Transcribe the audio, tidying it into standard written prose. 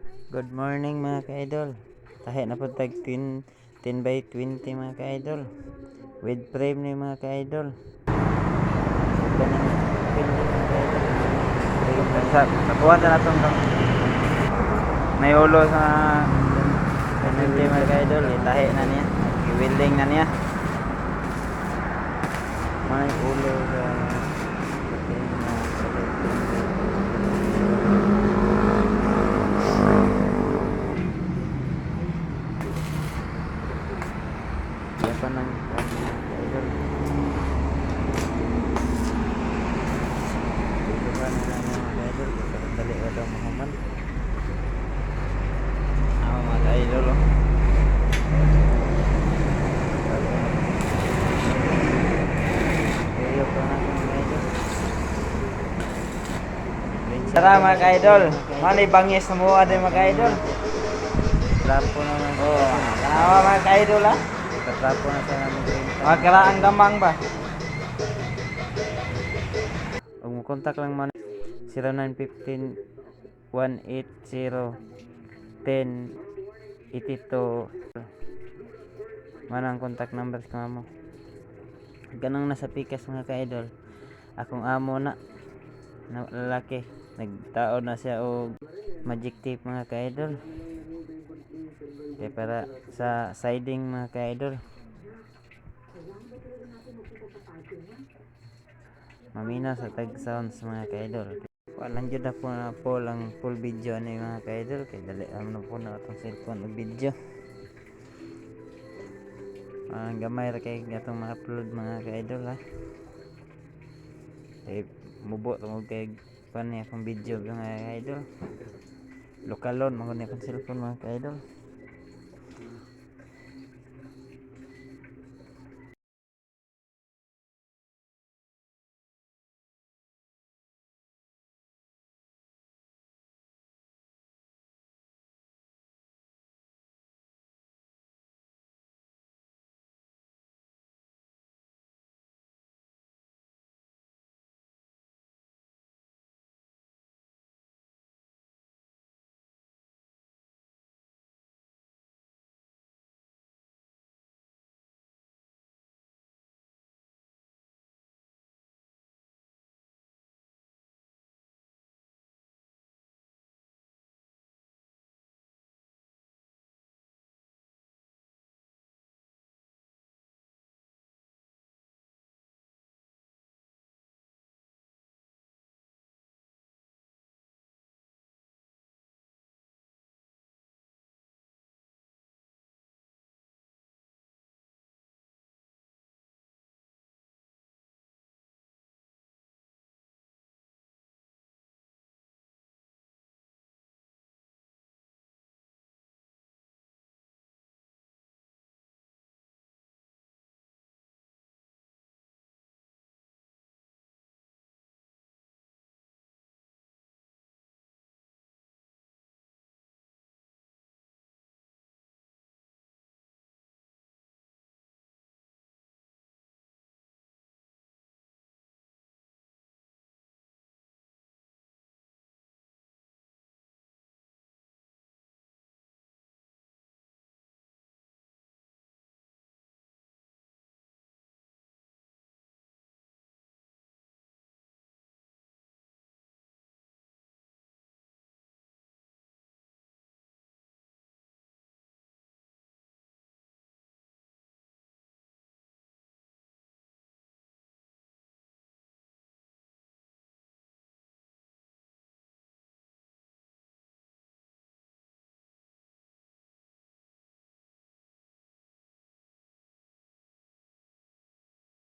Good morning mga ka-idol. Tahi na po tag 10 by 20 mga ka-idol. With frame ni mga ka-idol. Tapuan na natin itong may ulo sa penalty mga ka-idol. Tahi na niya. I-welding na niya. May ulo sa pa ng idol. Dito pa nila mga idol. Dali ka daw mahaman. Mga idol. Iyo pa na mga idol. Tara mga idol. Mali bangis na mga din mga idol. Trapo naman. Oo. Kanawa mga idol ha. Katrapo na sa namin green. Magkaraang gamang ba? Kung kontak lang man 0915 180 10 82 manang contact numbers ko mo. Ganang nasa pikas mga ka-idol. Akong amo na lalaki. Nagtaon na siya og magic tape mga ka-idol. Kaya para sa siding mga ka-idol. Mamina sa tag sounds mga ka-idol. Walang dyan na po na ang full video ni mga ka-idol. Kaya dali na po na itong cellphone o video. Ang gamay ra kay gatong ma-upload mga ka-idol ha. Mubo tungod kay pan niya akong video mga ka-idol. Lokalon mga akong cellphone mga ka-idol.